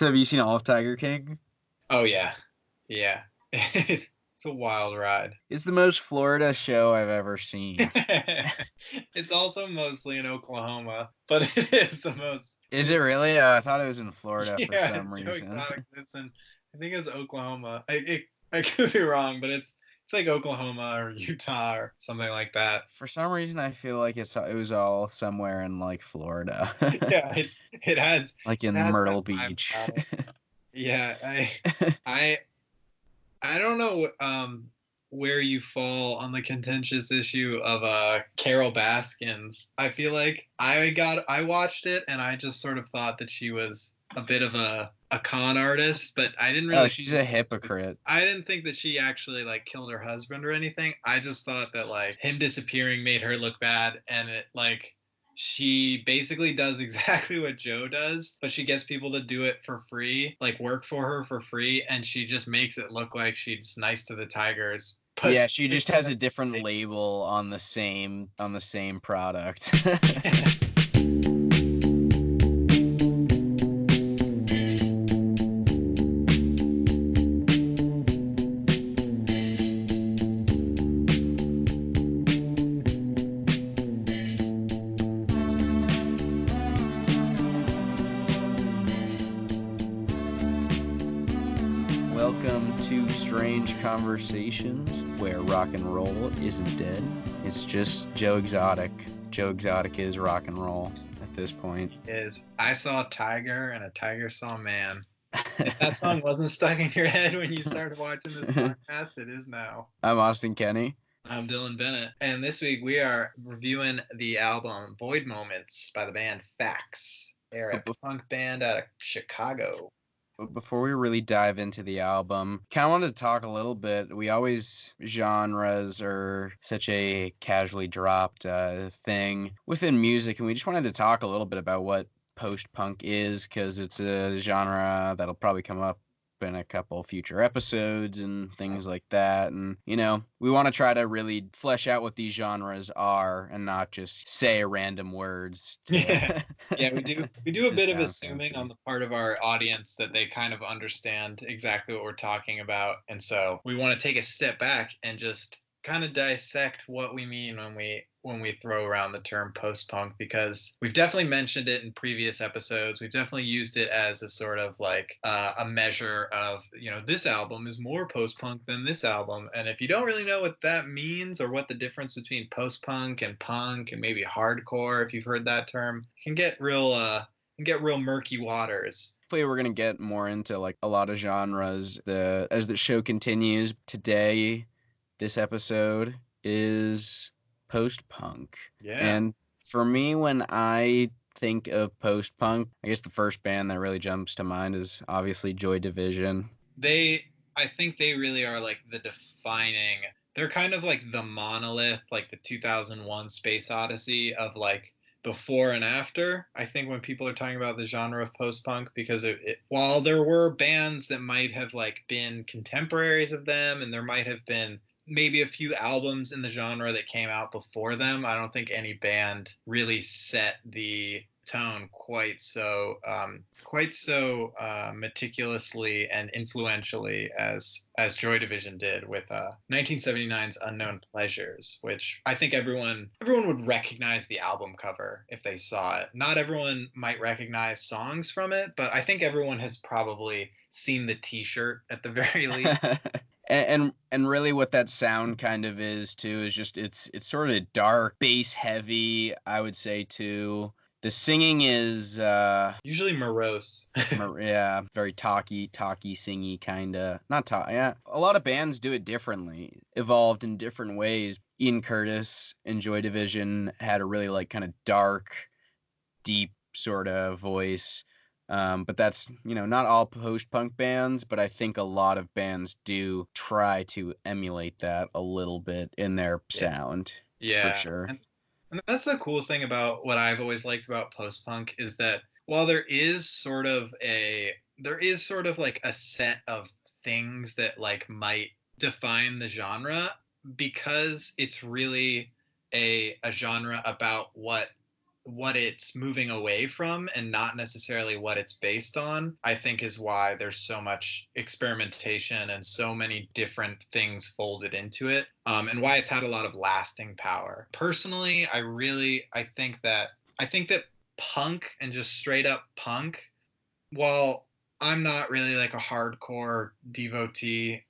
So have you seen all of Tiger King? Oh yeah, yeah. It's a wild ride. It's the most Florida show I've ever seen. It's also mostly in Oklahoma, but it is the most. Is it really? I thought it was in Florida for Yeah, some Joe reason. Exotic lives in. I think it's Oklahoma. I could be wrong, but it's like Oklahoma or Utah or something like that. For some reason, I feel like it was all somewhere in like Florida, Yeah, it has like it in has Myrtle that vibe Beach. about it. Yeah, I I don't know where you fall on the contentious issue of Carol Baskins. I feel like I watched it and I just sort of thought that she was a bit of a con artist, but I didn't Oh, really she's think a that she was, hypocrite. I didn't think that she actually like killed her husband or anything. I just thought that like him disappearing made her look bad and it like she basically does exactly what Joe does, but she gets people to do it for free, like work for her for free, and she just makes it look like she's nice to the Tigers. Yeah, But she just has a different label on the same product. Welcome to Strange Conversations, where rock and roll isn't dead. It's just Joe Exotic. Joe Exotic is rock and roll at this point. I saw a tiger and a tiger saw a man. If that song wasn't stuck in your head when you started watching this podcast, it is now. I'm Austin Kenny. I'm Dylan Bennett, and this week we are reviewing the album Void Moments by the band FACS. They're a punk band out of Chicago. Before we really dive into the album, kind of wanted to talk a little bit. Genres are such a casually dropped thing within music, and we just wanted to talk a little bit about what post-punk is, because it's a genre that'll probably come up in a couple future episodes and things like that. And, we want to try to really flesh out what these genres are and not just say random words. Yeah, we do. We do a bit of assuming fancy on the part of our audience that they kind of understand exactly what we're talking about. And so we want to take a step back and just kind of dissect what we mean when we throw around the term post-punk, because we've definitely mentioned it in previous episodes. We've definitely used it as a sort of like a measure of, this album is more post-punk than this album. And if you don't really know what that means or what the difference between post-punk and maybe hardcore, if you've heard that term, it can get real murky waters. Hopefully we're going to get more into like a lot of genres as the show continues. Today, this episode is post-punk. Yeah. And for me, when I think of post-punk, I guess the first band that really jumps to mind is obviously Joy Division. I think they really are like they're kind of like the monolith, like the 2001 Space Odyssey of like before and after. I think when people are talking about the genre of post-punk, because while there were bands that might have like been contemporaries of them, and there might have been maybe a few albums in the genre that came out before them, I don't think any band really set the tone quite so meticulously and influentially as Joy Division did with 1979's Unknown Pleasures, which I think everyone would recognize the album cover if they saw it. Not everyone might recognize songs from it, but I think everyone has probably seen the t-shirt at the very least. And really what that sound kind of is too is just it's sort of dark, bass heavy, I would say too. The singing is usually morose. Yeah, very talky, singy kind of. Not talk. Yeah, a lot of bands do it differently, evolved in different ways. Ian Curtis in Joy Division had a really like kind of dark, deep sort of voice. But that's, not all post-punk bands, but I think a lot of bands do try to emulate that a little bit in their sound. Yeah, for sure. And that's the cool thing about what I've always liked about post-punk is that while there is sort of like a set of things that like might define the genre, because it's really a genre about what what it's moving away from and not necessarily what it's based on, I think is why there's so much experimentation and so many different things folded into it, and why it's had a lot of lasting power. Personally, I think that punk and just straight up punk, while I'm not really like a hardcore devotee,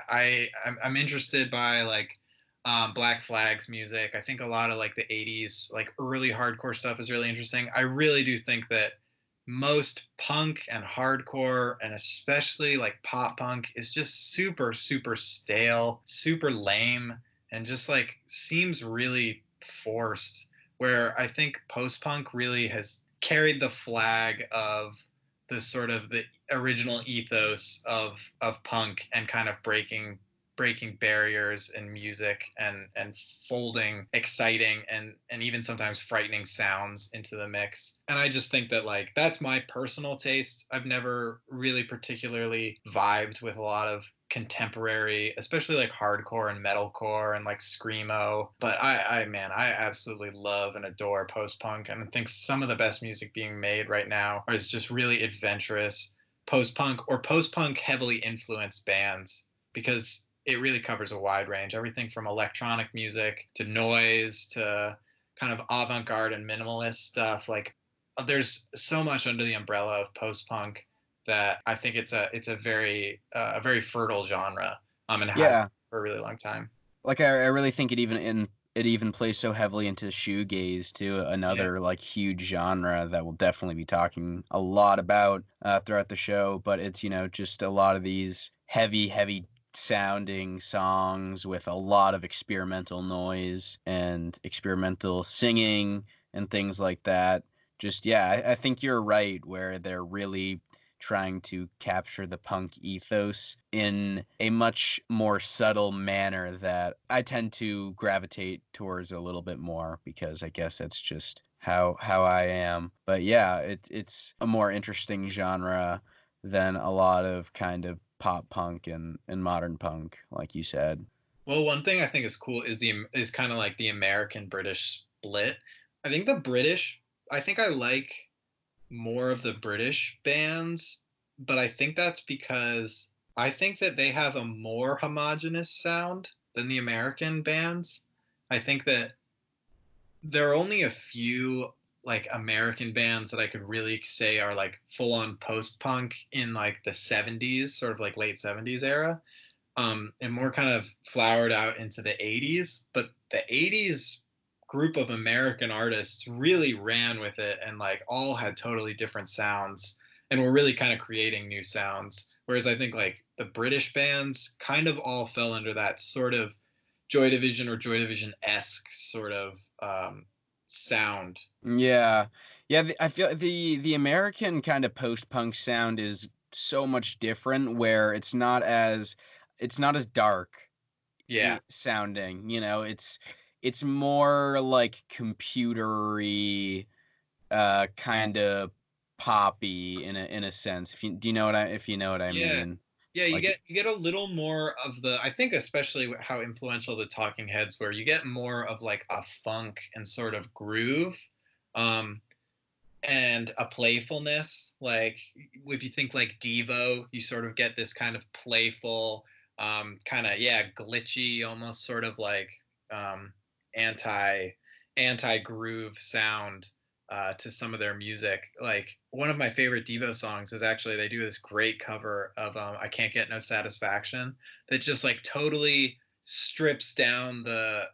I'm interested by like Black Flag's music. I think a lot of like the '80s, like early hardcore stuff is really interesting. I really do think that most punk and hardcore, and especially like pop punk, is just super, super stale, super lame, and just like seems really forced. Where I think post punk really has carried the flag of the sort of the original ethos of punk and kind of breaking barriers in music and folding exciting and even sometimes frightening sounds into the mix. And I just think that like that's my personal taste. I've never really particularly vibed with a lot of contemporary, especially like hardcore and metalcore and like screamo. But I absolutely love and adore post punk, and I think some of the best music being made right now is just really adventurous post punk or post punk heavily influenced bands, because it really covers a wide range, everything from electronic music to noise to kind of avant-garde and minimalist stuff. Like there's so much under the umbrella of post-punk that I think it's a very fertile genre, and has Yeah, for a really long time. like I really think it even plays so heavily into shoegaze too, Yeah. another like huge genre that we'll definitely be talking a lot about throughout the show. But it's, you know, just a lot of these heavy sounding songs with a lot of experimental noise and experimental singing and things like that. Just yeah, I think you're right where they're really trying to capture the punk ethos in a much more subtle manner that I tend to gravitate towards a little bit more, because I guess that's just how I am. But yeah, it's a more interesting genre than a lot of kind of pop punk and modern punk, like you said. Well, one thing I think is cool is kind of like the American British split. I think the British, I think I like more of the British bands, but I think that's because I think that they have a more homogenous sound than the American bands. I think that there are only a few like American bands that I could really say are like full on post punk in like the 70s, sort of like late 70s era, and more kind of flowered out into the 80s. But the 80s group of American artists really ran with it and like all had totally different sounds and were really kind of creating new sounds. Whereas I think like the British bands kind of all fell under that sort of Joy Division or Joy Division esque sort of sound. Yeah. Yeah, I feel the American kind of post-punk sound is so much different, where it's not as dark Yeah. sounding, you know, it's more like computery, kind of poppy in a sense. Do you know what if you know what I Yeah. mean? Yeah, Like you get a little more of the, I think especially how influential the Talking Heads were. You get more of like a funk and sort of groove, um, and a playfulness. Like if you think like Devo, you sort of get this kind of playful, kind of yeah, glitchy, almost sort of like um, anti anti groove sound to some of their music. Like one of my favorite Devo songs is actually they do this great cover of "I Can't Get No Satisfaction" that just like totally strips down the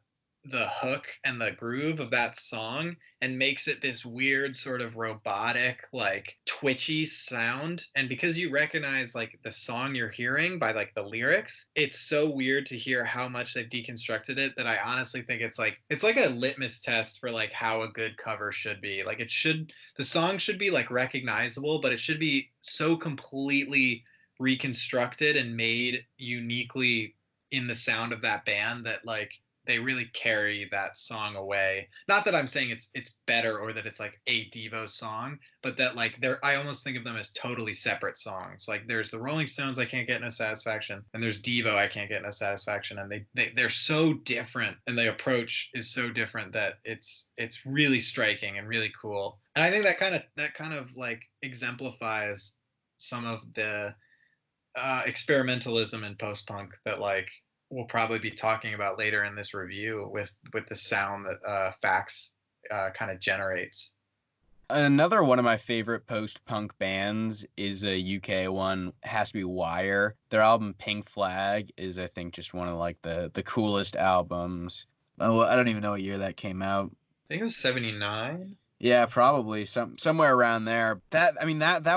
hook and the groove of that song and makes it this weird sort of robotic like twitchy sound. And because you recognize like the song you're hearing by like the lyrics, it's so weird to hear how much they've deconstructed it that I honestly think it's like a litmus test for like how a good cover should be. Like the song should be like recognizable, but it should be so completely reconstructed and made uniquely in the sound of that band that like they really carry that song away. Not that I'm saying it's better or that it's like a Devo song, but that like I almost think of them as totally separate songs. Like there's the Rolling Stones, I Can't Get No Satisfaction, and there's Devo, I Can't Get No Satisfaction, and they're so different, and the approach is so different that it's really striking and really cool. And I think that kind of like exemplifies some of the experimentalism in post punk that like we'll probably be talking about later in this review with the sound that FACS kind of generates. Another one of my favorite post-punk bands is a UK one, has to be Wire. Their album Pink Flag is, I think, just one of like the coolest albums. Oh, I don't even know what year that came out. I think it was 79. Yeah, probably somewhere around there. That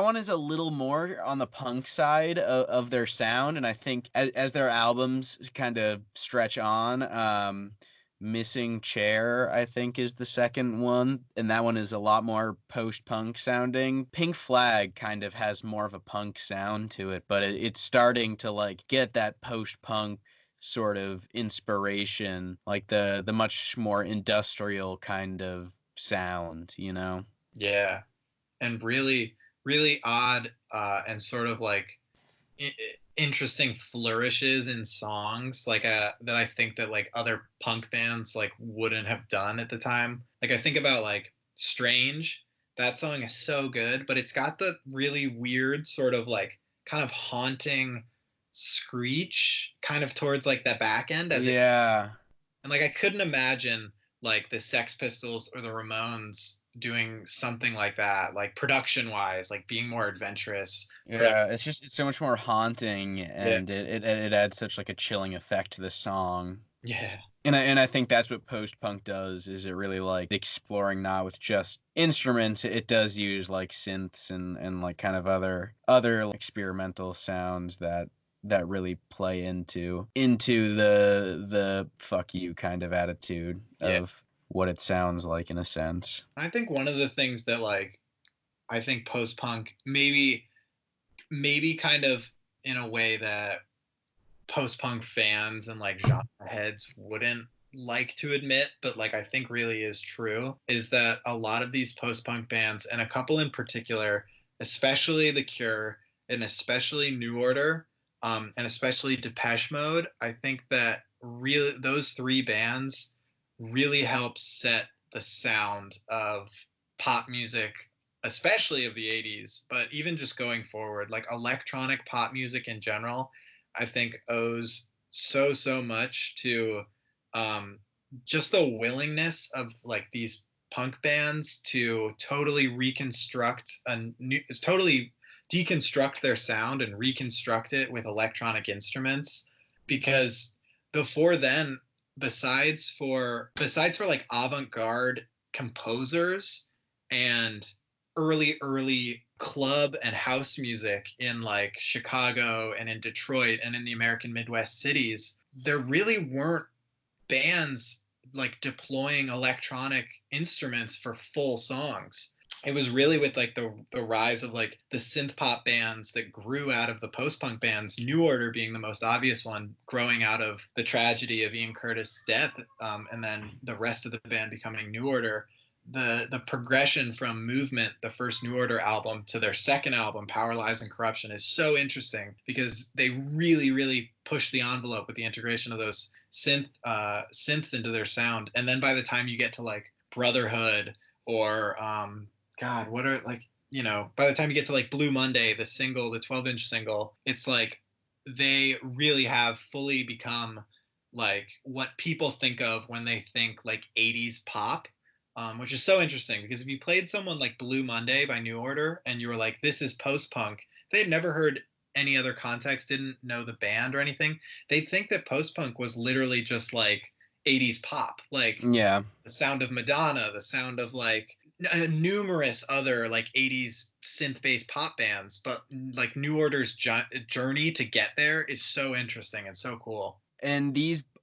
one is a little more on the punk side of their sound, and I think as their albums kind of stretch on, Missing Chair, I think, is the second one, and that one is a lot more post-punk sounding. Pink Flag kind of has more of a punk sound to it, but it's starting to like get that post-punk sort of inspiration, like the much more industrial kind of sound, you know? Yeah, and really really odd and sort of like interesting flourishes in songs like that I think that like other punk bands like wouldn't have done at the time. Like I think about like Strange, that song is so good, but it's got the really weird sort of like kind of haunting screech kind of towards like the back end as it, Yeah. and like I couldn't imagine like the Sex Pistols or the Ramones doing something like that, like production wise, like being more adventurous. Yeah, it's so much more haunting, Yeah. and it adds such like a chilling effect to the song. Yeah. And I think that's what post-punk does, is it really like exploring not with just instruments, it does use like synths and like kind of other like, experimental sounds that really play into the fuck you kind of attitude Yeah. of what it sounds like in a sense. I think one of the things that like I think post punk maybe kind of in a way that post punk fans and like genre heads wouldn't like to admit, but like I think really is true, is that a lot of these post punk bands, and a couple in particular, especially The Cure and especially New Order, and especially Depeche Mode, I think that really those three bands really help set the sound of pop music, especially of the 80s, but even just going forward, like electronic pop music in general, I think owes so much to just the willingness of like these punk bands to totally totally deconstruct their sound and reconstruct it with electronic instruments. Because before then, besides for like avant-garde composers and early club and house music in like Chicago and in Detroit and in the American Midwest cities, there really weren't bands like deploying electronic instruments for full songs. It was really with like the rise of like the synth pop bands that grew out of the post punk bands, New Order being the most obvious one, growing out of the tragedy of Ian Curtis' death, and then the rest of the band becoming New Order. The progression from Movement, the first New Order album, to their second album, Power, Lies, and Corruption, is so interesting because they really push the envelope with the integration of those synths into their sound. And then by the time you get to like Brotherhood or God, what are like, you know, by the time you get to like Blue Monday, the single, the 12-inch single, it's like they really have fully become like what people think of when they think like 80s pop, which is so interesting because if you played someone like Blue Monday by New Order and you were like, this is post-punk, they had never heard any other context, didn't know the band or anything, they'd think that post-punk was literally just like 80s pop, like Yeah. the sound of Madonna, the sound of like numerous other like 80s synth-based pop bands, but like New Order's journey to get there is so interesting and so cool. And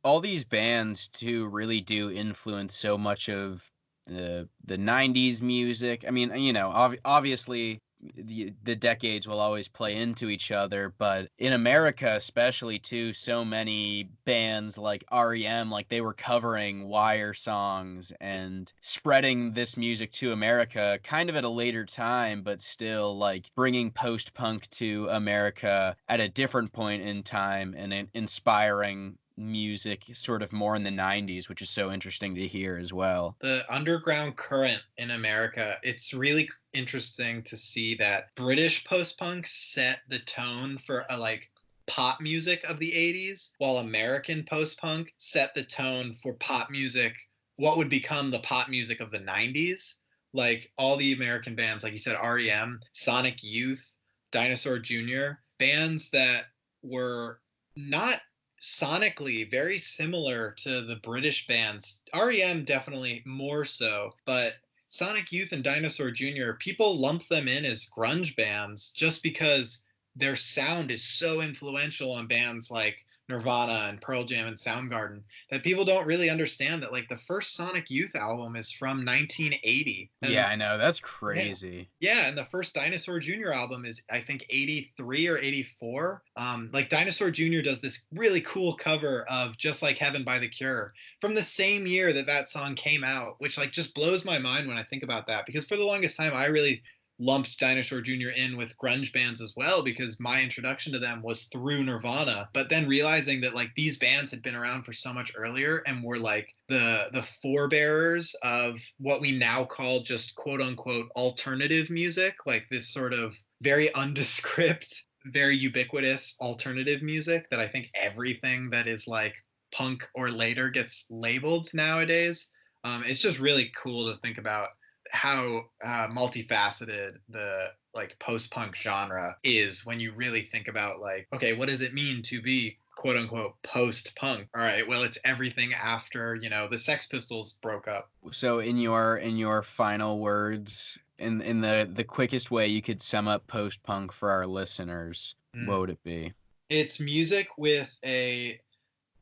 all these bands too really do influence so much of the 90s music. I mean, you know, obviously the decades will always play into each other, but in America especially too, so many bands like REM, like they were covering Wire songs and spreading this music to America kind of at a later time, but still like bringing post-punk to America at a different point in time and inspiring music sort of more in the 90s, which is so interesting to hear as well. The underground current in America, it's really interesting to see that British post-punk set the tone for a like pop music of the 80s, while American post-punk set the tone for pop music, what would become the pop music of the 90s. Like all the American bands, like you said, REM, Sonic Youth, Dinosaur Jr., bands that were not sonically very similar to the British bands. REM definitely more so, but Sonic Youth and Dinosaur Jr., people lump them in as grunge bands just because their sound is so influential on bands like Nirvana and Pearl Jam and Soundgarden that people don't really understand that like the first Sonic Youth album is from 1980. Yeah, I know. That's crazy. Yeah, and the first Dinosaur Jr. album is I think 83 or 84. Like Dinosaur Jr. does this really cool cover of Just Like Heaven by The Cure from the same year that that song came out, which like just blows my mind when I think about that, because for the longest time I really lumped Dinosaur Jr. in with grunge bands as well because my introduction to them was through Nirvana. But then realizing that like these bands had been around for so much earlier and were like the forebearers of what we now call just quote unquote alternative music, like this sort of very undescript, very ubiquitous alternative music that I think everything that is like punk or later gets labeled nowadays. It's just really cool to think about how multifaceted the like post-punk genre is when you really think about like, okay, what does it mean to be quote unquote post-punk? All right, well, it's everything after, you know, the Sex Pistols broke up. So in your final words, in the quickest way you could sum up post-punk for our listeners, what would it be? It's music with a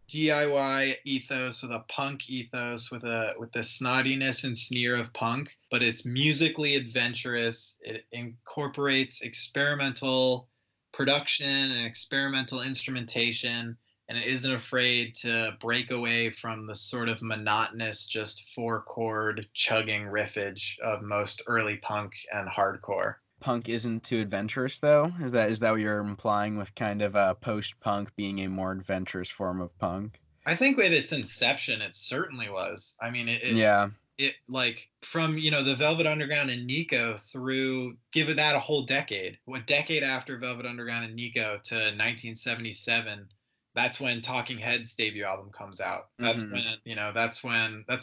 DIY ethos, with a punk ethos, with the snottiness and sneer of punk, but it's musically adventurous. It incorporates experimental production and experimental instrumentation, and it isn't afraid to break away from the sort of monotonous, just four-chord chugging riffage of most early punk and hardcore. Punk isn't too adventurous, though? Is that what you're implying with kind of post-punk being a more adventurous form of punk? I think with its inception, it certainly was. I mean, it like from, you know, the Velvet Underground and Nico through, give that a whole decade. A decade after Velvet Underground and Nico to 1977, that's when Talking Heads' debut album comes out. That's when, you know, that's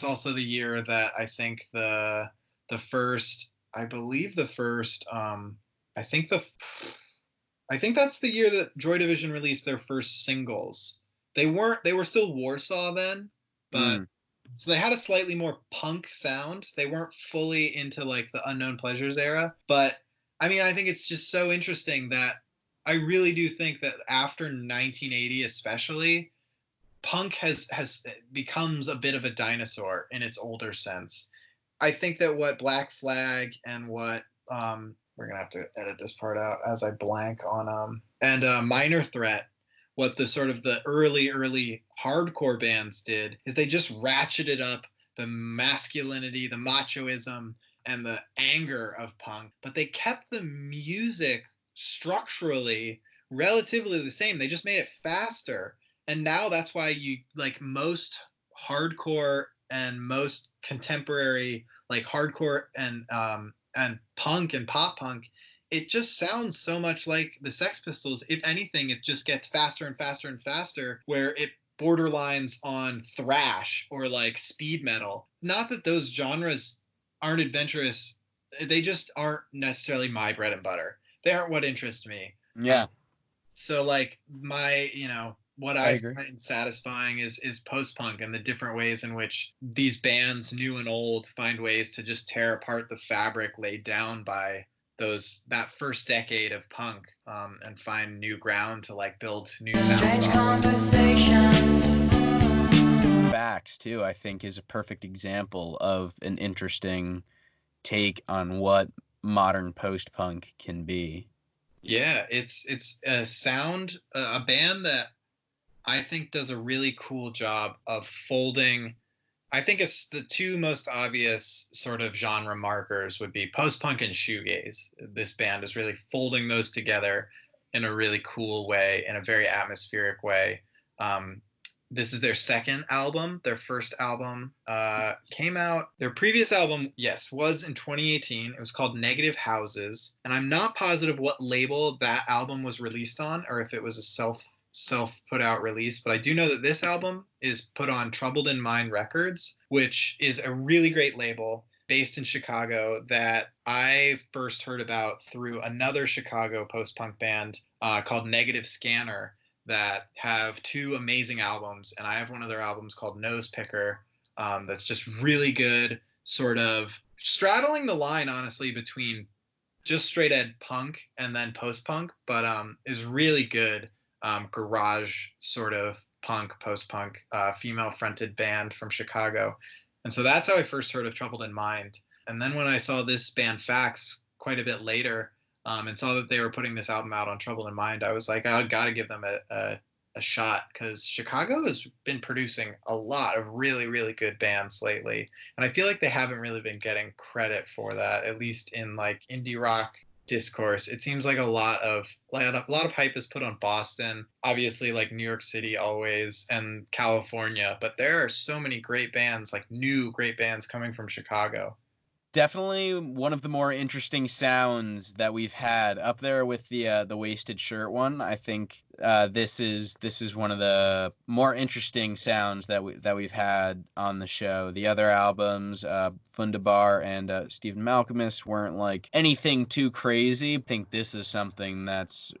also the year that I think the first, I believe the first, I think that's the year that Joy Division released their first singles. They were still Warsaw then, but so they had a slightly more punk sound. They weren't fully into like the Unknown Pleasures era, but I mean, I think it's just so interesting that I really do think that after 1980, especially, punk has becomes a bit of a dinosaur in its older sense. I think that what Black Flag and what we're gonna have to edit this part out as I blank on and Minor Threat, what the sort of the early hardcore bands did is they just ratcheted up the masculinity, the machoism, and the anger of punk, but they kept the music structurally relatively the same. They just made it faster. And now that's why you like most hardcore and most contemporary like hardcore and punk and pop punk, it just sounds so much like the Sex Pistols. If anything, it just gets faster and faster and faster, where it borderlines on thrash or like speed metal. Not that those genres aren't adventurous, they just aren't necessarily my bread and butter. They aren't what interest me. Yeah. So like my, you know, what I find satisfying is post-punk and the different ways in which these bands, new and old, find ways to just tear apart the fabric laid down by that first decade of punk, and find new ground to like build new sounds on. FACS too, I think, is a perfect example of an interesting take on what modern post-punk can be. Yeah, it's a sound, a band that I think does a really cool job of folding. I think it's the two most obvious sort of genre markers would be post-punk and shoegaze. This band is really folding those together in a really cool way, in a very atmospheric way. Um, this is their second album. Their first album came out. Their previous album, yes, was in 2018. It was called Negative Houses, and I'm not positive what label that album was released on, or if it was a self put out release, but I do know that this album is put on Troubled in Mind Records, which is a really great label based in Chicago that I first heard about through another Chicago post-punk band called Negative Scanner that have two amazing albums, and I have one of their albums called Nose Picker that's just really good, sort of straddling the line, honestly, between just straight ed punk and then post-punk, but is really good. Garage sort of punk, post-punk, female-fronted band from Chicago. And so that's how I first heard of Troubled in Mind. And then when I saw this band FACS quite a bit later, and saw that they were putting this album out on Troubled in Mind, I was like, I gotta give them a shot, because Chicago has been producing a lot of really, really good bands lately. And I feel like they haven't really been getting credit for that, at least in like indie rock discourse. It seems like a lot of hype is put on Boston, obviously, like New York City always, and California, but there are so many great bands, like new great bands coming from Chicago. Definitely one of the more interesting sounds that we've had, up there with the Wasted Shirt one. I think this is one of the more interesting sounds that we've had on the show. The other albums, Fundabar and Stephen Malcolmus, weren't like anything too crazy. I think this is something that's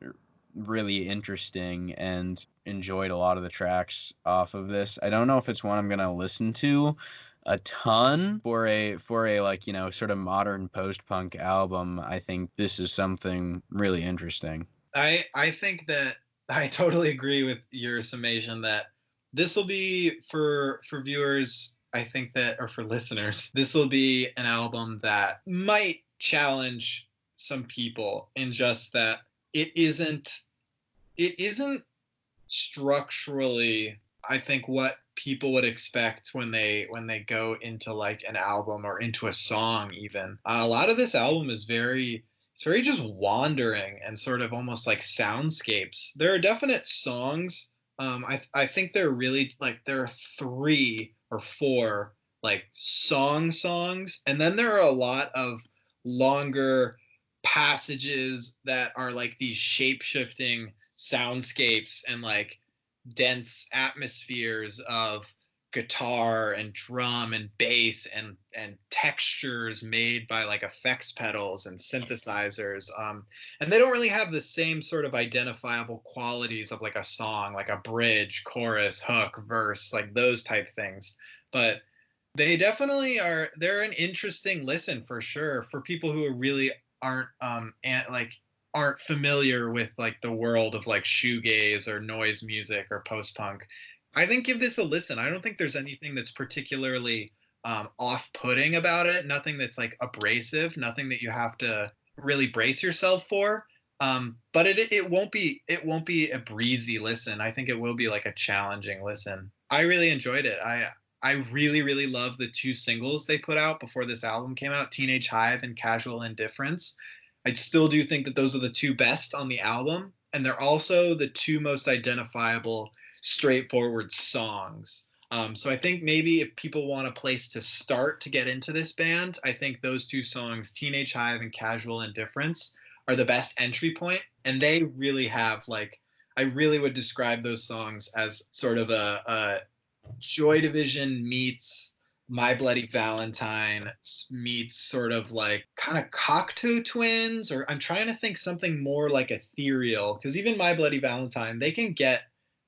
really interesting, and enjoyed a lot of the tracks off of this. I don't know if it's one I'm gonna listen to a ton for a like, you know, sort of modern post-punk album. I think this is something really interesting. I think that I totally agree with your summation that this will be for viewers, I think that, or for listeners, this will be an album that might challenge some people in just that it isn't structurally, I think, what people would expect when they go into like an album or into a song. Even a lot of this album is it's very just wandering and sort of almost like soundscapes. There are definite songs. I think they're really like, there are 3 or 4 like songs, and then there are a lot of longer passages that are like these shape-shifting soundscapes and like dense atmospheres of guitar and drum and bass and textures made by like effects pedals and synthesizers, and they don't really have the same sort of identifiable qualities of like a song, like a bridge, chorus, hook, verse, like those type things. But they definitely are, they're an interesting listen for sure for people who really aren't aren't familiar with like the world of like shoegaze or noise music or post-punk. I think give this a listen. I don't think there's anything that's particularly off-putting about it. Nothing that's like abrasive. Nothing that you have to really brace yourself for. But it won't be a breezy listen. I think it will be like a challenging listen. I really enjoyed it. I really, really love the 2 singles they put out before this album came out, Teenage Hive and Casual Indifference. I still do think that those are the 2 best on the album, and they're also the 2 most identifiable, straightforward songs. So I think maybe if people want a place to start to get into this band, I think those 2 songs, Teenage Hive and Casual Indifference, are the best entry point. And they really have like, I really would describe those songs as sort of a Joy Division meets My Bloody Valentine meets sort of like kind of Cocteau Twins, or I'm trying to think something more like ethereal, because even My Bloody Valentine, they can get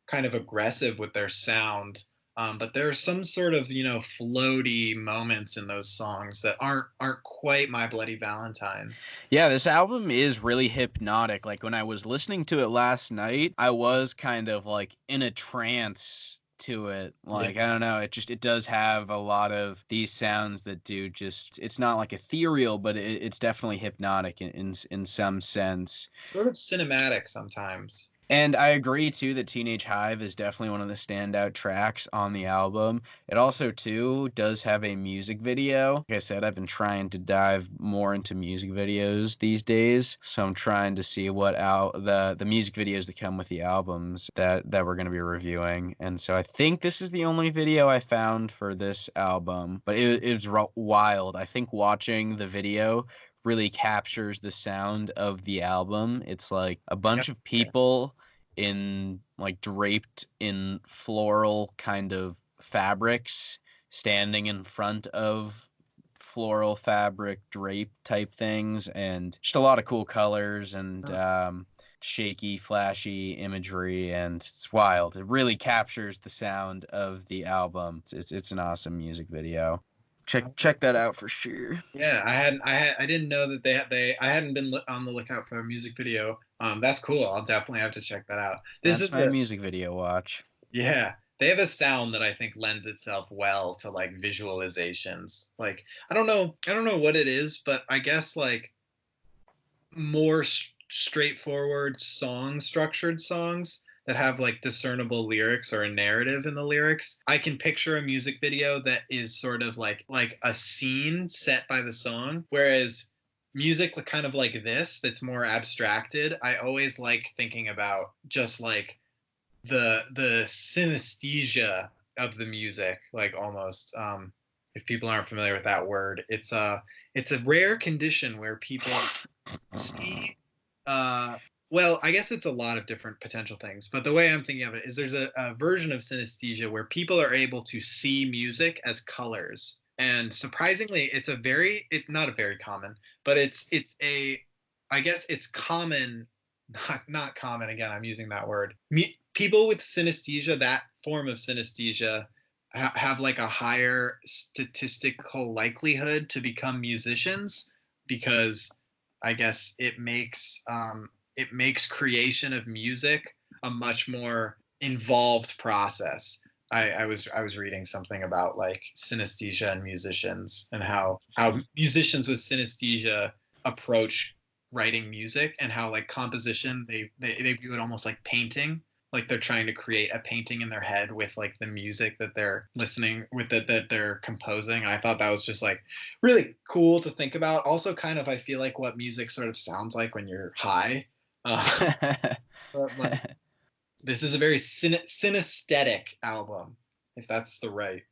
kind of aggressive with their sound, but there are some sort of, you know, floaty moments in those songs that aren't quite My Bloody Valentine. Yeah, this album is really hypnotic. Like when I was listening to it last night, I was kind of like in a trance to it. Like, I don't know, it does have a lot of these sounds that do just, it's not like ethereal, but it's definitely hypnotic in some sense. Sort of cinematic sometimes. And I agree too that Teenage Hive is definitely one of the standout tracks on the album. It also too does have a music video. Like I said, I've been trying to dive more into music videos these days, so I'm trying to see what the music videos that come with the albums that we're going to be reviewing. And so I think this is the only video I found for this album, but it was wild. I think watching the video really captures the sound of the album. It's like a bunch of people in like draped in floral kind of fabrics standing in front of floral fabric drape type things, and just a lot of cool colors and shaky, flashy imagery, and it's wild. It really captures the sound of the album. It's an awesome music video. Check that out for sure. Yeah, I didn't know that I hadn't been on the lookout for a music video. That's cool. I'll definitely have to check that out. That's my music video watch. Yeah, they have a sound that I think lends itself well to like visualizations. Like I don't know what it is, but I guess like more straightforward structured songs that have like discernible lyrics or a narrative in the lyrics. I can picture a music video that is sort of like a scene set by the song, whereas music kind of like this that's more abstracted, I always like thinking about just like the synesthesia of the music, like almost if people aren't familiar with that word, it's a rare condition where people see well, I guess it's a lot of different potential things, but the way I'm thinking of it is there's a version of synesthesia where people are able to see music as colors. And surprisingly, it's not a very common, but I guess it's common, not common, again, I'm using that word. People with synesthesia, that form of synesthesia, have like a higher statistical likelihood to become musicians, because I guess it makes creation of music a much more involved process. I was reading something about like synesthesia and musicians, and how musicians with synesthesia approach writing music, and how like composition they view it almost like painting, like they're trying to create a painting in their head with like the music that they're listening with, that they're composing. I thought that was just like really cool to think about. Also kind of, I feel like what music sort of sounds like when you're high. But like, this is a very synesthetic album, if that's the right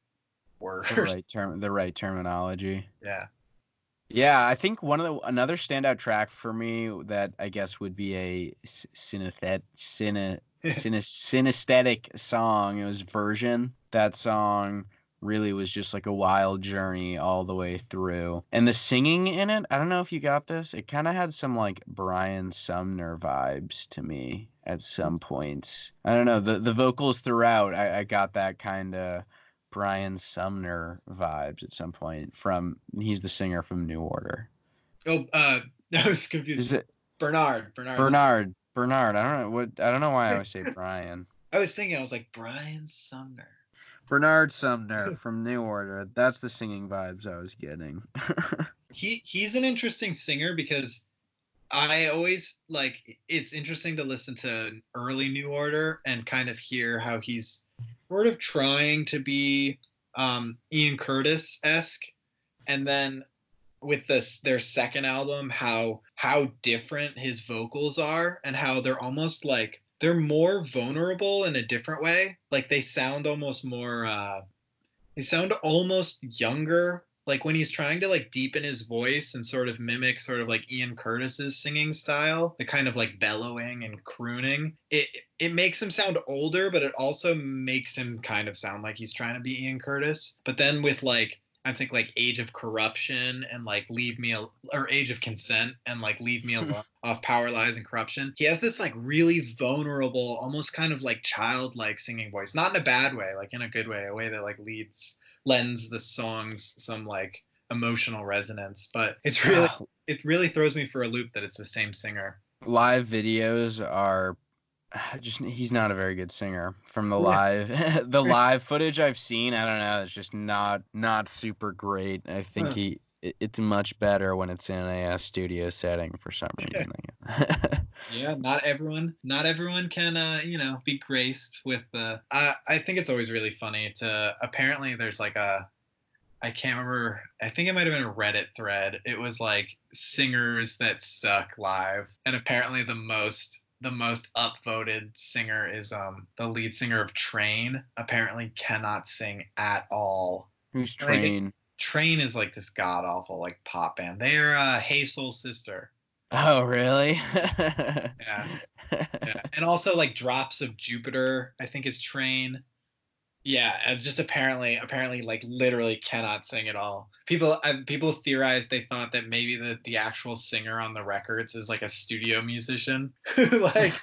word. The right terminology. Yeah, I think another standout track for me that I guess would be a synesthetic song. It was Version. That song really was just like a wild journey all the way through. And the singing in it, I don't know if you got this, it kind of had some like Brian Sumner vibes to me at some points. I don't know, the vocals throughout, I got that kind of Brian Sumner vibes at some point he's the singer from New Order. I was confused. Is it Bernard? I don't know why I always say Brian. I was thinking, I was like, Brian Sumner. Bernard Sumner from New Order. That's the singing vibes I was getting. He's an interesting singer, because I always like, it's interesting to listen to early New Order and kind of hear how he's sort of trying to be Ian Curtis-esque, and then with their second album, how different his vocals are, and how they're almost like they're more vulnerable in a different way. Like they sound almost more they sound almost younger, like when he's trying to like deepen his voice and sort of mimic sort of like Ian Curtis's singing style, the kind of like bellowing and crooning. It makes him sound older, but it also makes him kind of sound like he's trying to be Ian Curtis. But then with like, I think like Age of Corruption and like Age of Consent and like Leave Me Alone off Power, Lies, and Corruption, he has this like really vulnerable, almost kind of like childlike singing voice. Not in a bad way, like in a good way, a way that like lends the songs some like emotional resonance. But it really throws me for a loop that it's the same singer. Live videos are Just he's not a very good singer from the Yeah. live the live footage I've seen. I don't know. It's just not super great. I think Huh. it's much better when it's in a, studio setting for some reason. I Yeah, not everyone can, be graced with the. I think it's always really funny to. Apparently, there's like a. I can't remember. I think it might have been a Reddit thread. It was like singers that suck live, and apparently the most upvoted singer is the lead singer of Train. Apparently, cannot sing at all. Who's And I think Train? Train is like this god awful like pop band. They're Hey Soul Sister. Oh, really? Yeah. Yeah, and also like Drops of Jupiter, I think is Train. Yeah, and just apparently, like literally cannot sing at all. People theorized they thought that maybe the actual singer on the records is like a studio musician who like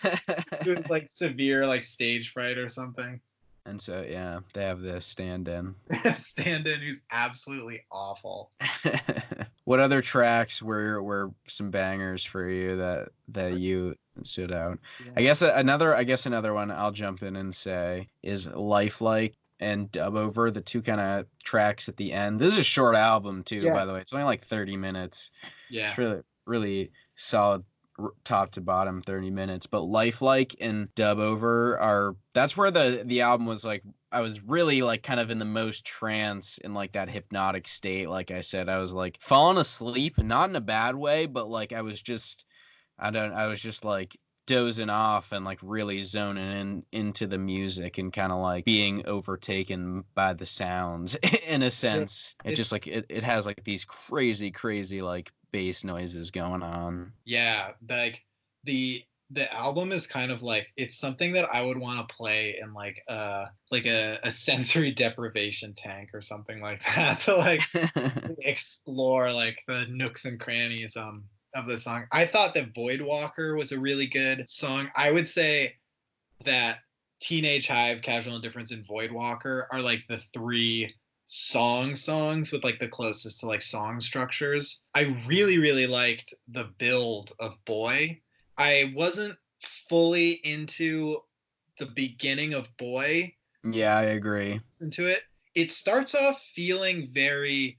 severe like stage fright or something. And so yeah, they have this stand-in. Stand-in who's absolutely awful. What other tracks were some bangers for you that you stood out? Yeah. I guess another one I'll jump in and say is Lifelike and Dub Over, the two kind of tracks at the end. This is a short album too, Yeah. by the way. It's only like 30 minutes. Yeah. It's really solid top to bottom 30 minutes, but Lifelike and Dub Over are that's where the album was like I was really like kind of in the most trance in like that hypnotic state. Like I said, I was like falling asleep, not in a bad way, but like I was just like dozing off and like really zoning into the music and kind of like being overtaken by the sounds in a Yeah. sense. It It's just like it has like these crazy like bass noises going on. Yeah, like the album is kind of like it's something that I would want to play in like a sensory deprivation tank or something like that to like explore like the nooks and crannies of the song. I thought that Void Walker was a really good song. I would say that Teenage Hive, Casual Indifference, and Void Walker are like the three songs with like the closest to like song structures. I really liked the build of Boy. I wasn't fully into the beginning of Boy. Yeah, I agree. Into it, it starts off feeling very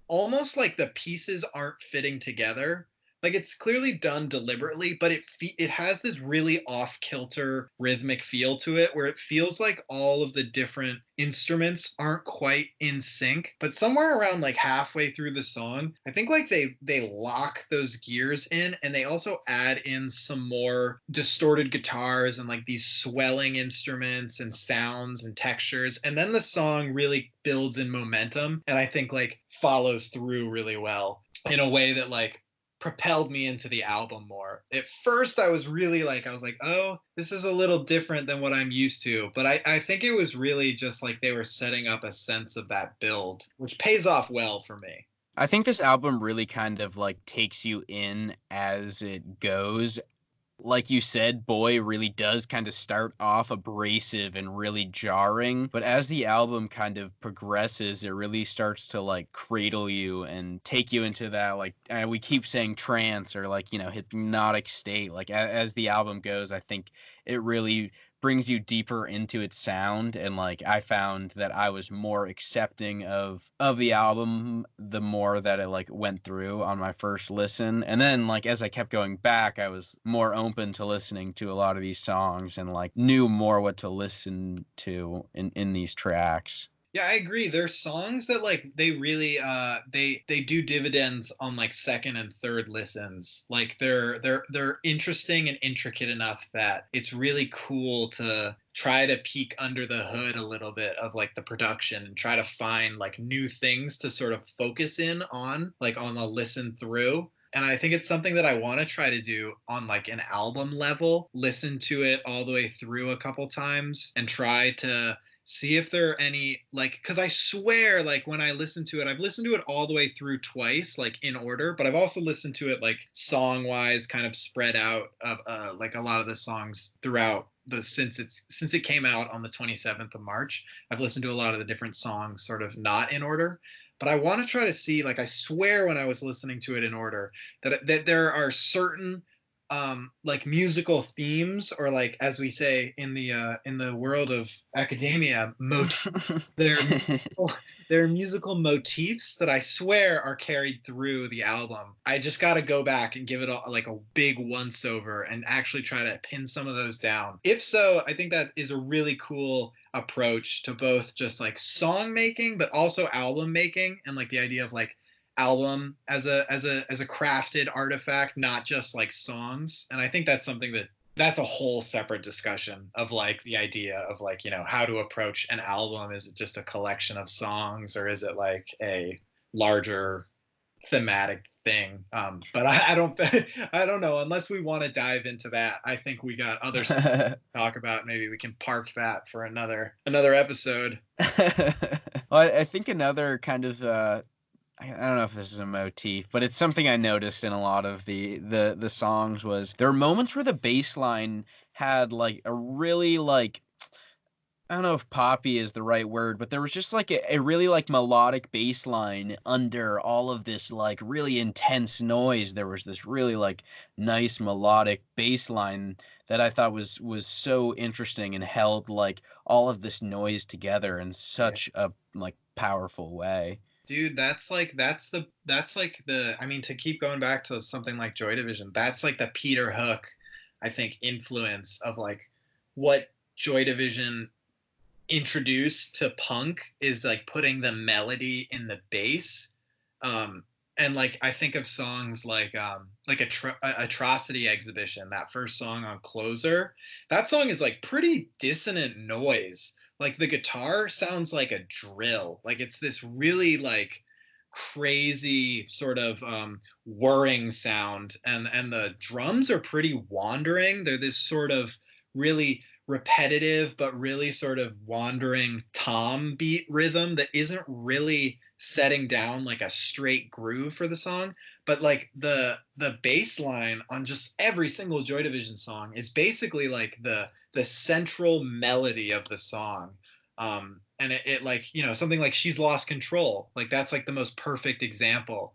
almost like the pieces aren't fitting together. Like it's clearly done deliberately, but it has this really off kilter rhythmic feel to it, where it feels like all of the different instruments aren't quite in sync. But somewhere around like halfway through the song, I think like they lock those gears in, and they also add in some more distorted guitars and like these swelling instruments and sounds and textures, and then the song really builds in momentum, and I think like follows through really well in a way that like propelled me into the album more. At first I was really like I was like, oh, this is a little different than what I'm used to. But I think it was really just like they were setting up a sense of that build, which pays off well for me. I think this album really kind of like takes you in as it goes. Like you said, Boy really does kind of start off abrasive and really jarring, but as the album kind of progresses, it really starts to like cradle you and take you into that like we keep saying trance or like hypnotic state. Like as the album goes, I think it really brings you deeper into its sound, and like I found that I was more accepting of the album the more that it like went through on my first listen. And then like as I kept going back, I was more open to listening to a lot of these songs and like knew more what to listen to in these tracks. Yeah, I agree. There's songs that like they really they do dividends on like second and third listens. Like they're interesting and intricate enough that it's really cool to try to peek under the hood a little bit of like the production and try to find like new things to sort of focus in on like on the listen through. And I think it's something that I want to try to do on like an album level, listen to it all the way through a couple times and try to see if there are any like because I swear like when I listen to it, I've listened to it all the way through twice like in order, but I've also listened to it like song wise kind of spread out of like a lot of the songs throughout the since it came out on the 27th of March. I've listened to a lot of the different songs sort of not in order, but I want to try to see like I swear when I was listening to it in order that there are certain like musical themes, or like, as we say in the world of academia, they're they're musical motifs that I swear are carried through the album. I just got to go back and give it like a big once over and actually try to pin some of those down. If so, I think that is a really cool approach to both just like song making, but also album making, and like the idea of like album as a crafted artifact, not just like songs. And I think that's something that's a whole separate discussion of like the idea of like, you know, how to approach an album. Is it just a collection of songs, or is it like a larger thematic thing? But I don't I don't know, unless we want to dive into that. I think we got other stuff to talk about. Maybe we can park that for another episode. Well, I think another kind of I don't know if this is a motif, but it's something I noticed in a lot of the songs was there were moments where the bass line had like a really like I don't know if poppy is the right word, but there was just like a really like melodic bass line under all of this like really intense noise. There was this really like nice melodic bass line that I thought was so interesting and held like all of this noise together in such a like powerful way. Dude, that's like the, I mean, to keep going back to something like Joy Division, that's like the Peter Hook, I think, influence of like what Joy Division introduced to punk, is like putting the melody in the bass. And like I think of songs like Atrocity Exhibition, that first song on Closer. That song is like pretty dissonant noise. Like the guitar sounds like a drill. Like it's this really like crazy sort of whirring sound, and the drums are pretty wandering. They're this sort of really repetitive but really sort of wandering tom beat rhythm that isn't really setting down like a straight groove for the song. But like the bass line on just every single Joy Division song is basically like the central melody of the song. And it like, you know, something like She's Lost Control, like that's like the most perfect example.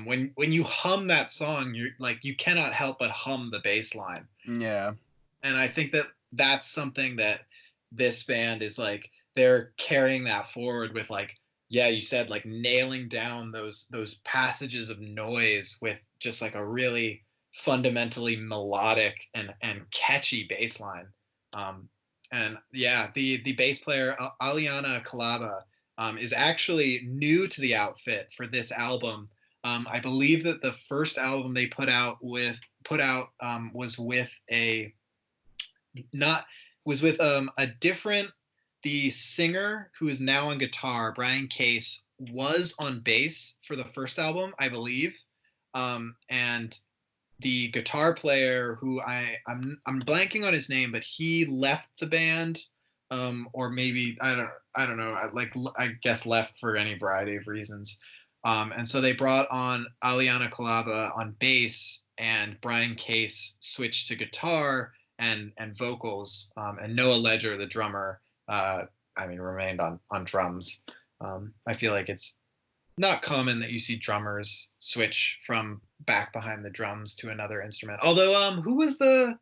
When you hum that song, you're like, you cannot help but hum the bass line. Yeah. And I think that that's something that this band is like, they're carrying that forward with like, yeah, you said like nailing down those passages of noise with just like a really fundamentally melodic and catchy bass line. And yeah, the bass player Aliana Kalaba is actually new to the outfit for this album. I believe that the first album they put out was with a not was with a different, the singer who is now on guitar, Brian Case, was on bass for the first album, I believe. And the guitar player who I'm blanking on his name, but he left the band, or maybe I don't know, I guess left for any variety of reasons. And so they brought on Aliana Kalaba on bass, and Brian Case switched to guitar and vocals, and Noah Ledger, the drummer, remained on drums. I feel like it's not common that you see drummers switch from back behind the drums to another instrument. Although, who was the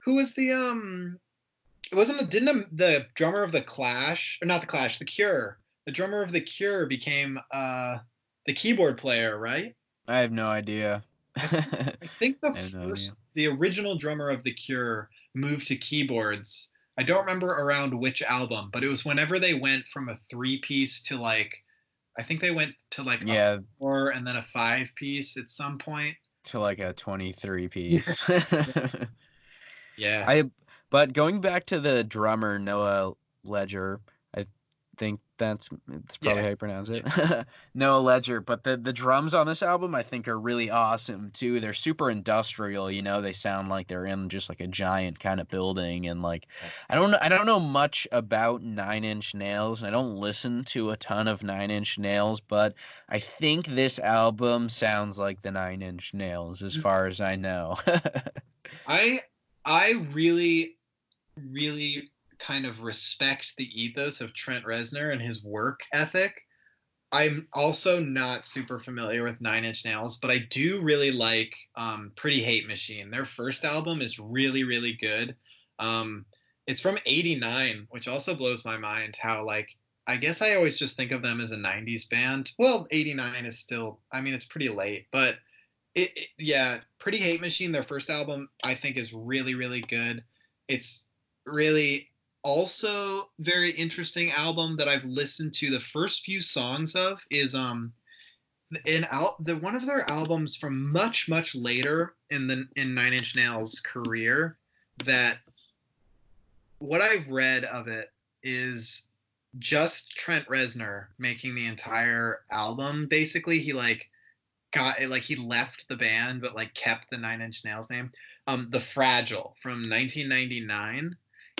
it wasn't didn't the drummer of the Clash, or not the Clash, the Cure. The drummer of the Cure became the keyboard player, right? I have no idea. I think I have no idea. the original drummer of the Cure moved to keyboards. I don't remember around which album, but it was whenever they went from a 3-piece to like, I think they went to like Yeah, a 4 and then a 5-piece at some point. to like a 23 piece. Yeah. I but going back to the drummer Noah Ledger, I think that's probably Yeah. how you pronounce it. Noah Ledger, but the drums on this album I think are really awesome too. They're super industrial, you know, they sound like they're in just like a giant kind of building. And like I don't know much about Nine Inch Nails, and I don't listen to a ton of Nine Inch Nails, but I think this album sounds like the Nine Inch Nails as far as I know. I I really kind of respect the ethos of Trent Reznor and his work ethic. I'm also not super familiar with Nine Inch Nails, but I do really like Pretty Hate Machine. Their first album is really, really good. Um, it's from '89, which also blows my mind how, like, I guess I always just think of them as a 90s band. Well, '89 is still, I mean, it's pretty late, but yeah, Pretty Hate Machine, their first album, I think is really, really good. It's really also very interesting album that I've listened to the first few songs of is one of their albums from much later in Nine Inch Nails career, that what I've read of it is just Trent Reznor making the entire album. Basically, he like got it, like he left the band but like kept the Nine Inch Nails name. The Fragile from 1999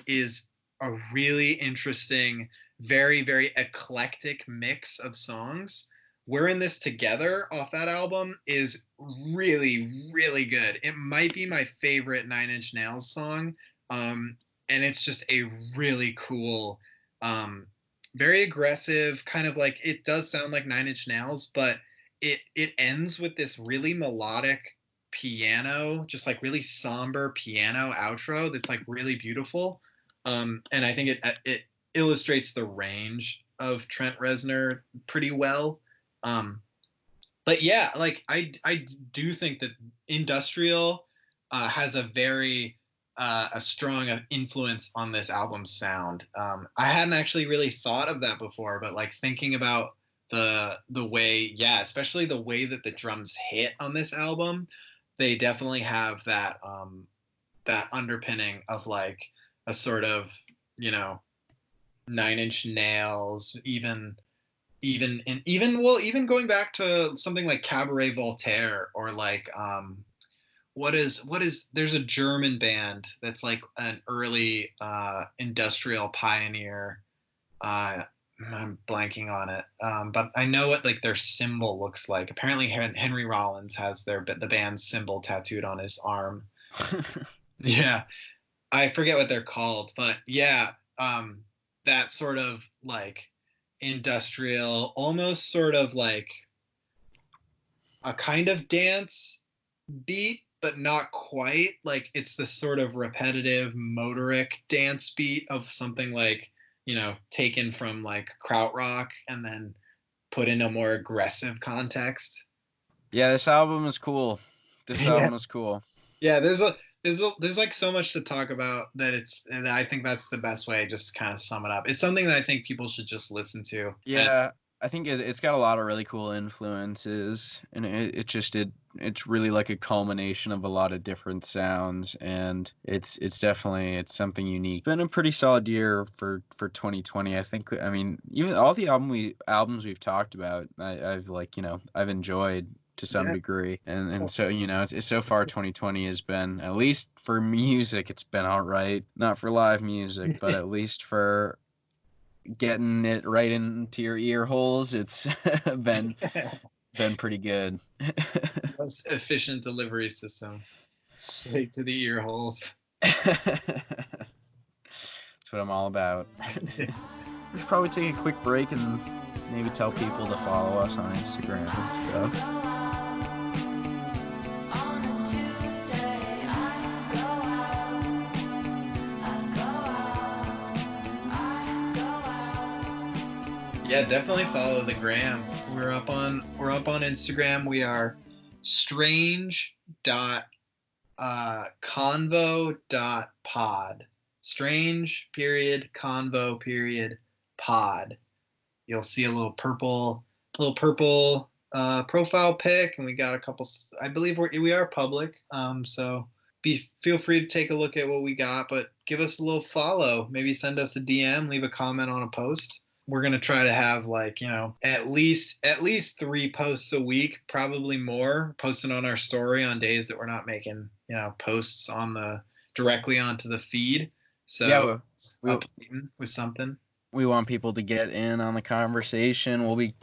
is a really interesting, very eclectic mix of songs. We're in This Together off that album is really good. It might be my favorite Nine Inch Nails song. And it's just a really cool, very aggressive, kind of like, it does sound like Nine Inch Nails, but it ends with this really melodic piano, just like really somber piano outro that's like really beautiful. And I think it illustrates the range of Trent Reznor pretty well. But yeah, like I do think that Industrial has a very a strong influence on this album's sound. I hadn't actually really thought of that before, but like thinking about the way, yeah, especially the way that the drums hit on this album, they definitely have that that underpinning of like a sort of, you know, Nine Inch Nails, even even going back to something like Cabaret Voltaire, or like what is there's a German band that's like an early industrial pioneer. I'm blanking on it, but I know what like their symbol looks like. Apparently, Henry Rollins has the band's symbol tattooed on his arm. Yeah, I forget what they're called, but yeah, that sort of like industrial, almost sort of like a kind of dance beat, but not quite. Like it's the sort of repetitive motoric dance beat of something like, you know, taken from like krautrock and then put in a more aggressive context. Yeah, this album is cool. This Yeah. album is cool. Yeah, there's like so much to talk about that and I think that's the best way just to kind of sum it up. It's something that I think people should just listen to. Yeah, I think it's got a lot of really cool influences, and it's really like a culmination of a lot of different sounds, and it's definitely it's something unique. Been a pretty solid year for 2020. I think, I mean, even all the albums we've talked about, I've like, you know, I've enjoyed to some degree, and so, you know, it's so far 2020 has been, at least for music, it's been all right. Not for live music, but at least for getting it right into your ear holes, it's been pretty good. Most efficient delivery system, straight to the ear holes. That's what I'm all about. We should probably take a quick break and maybe tell people to follow us on Instagram and stuff. Yeah, definitely follow the gram. We're up on Instagram. We are strange.convo.pod. Strange.convo.pod. You'll see a little purple profile pic, and we got a couple. I believe we are public. So feel free to take a look at what we got, but give us a little follow. Maybe send us a DM, leave a comment on a post. We're going to try to have, like, you know, at least 3 posts a week, probably more, posting on our story on days that we're not making, you know, posts on directly onto the feed. So yeah, with something. We want people to get in on the conversation. We'll be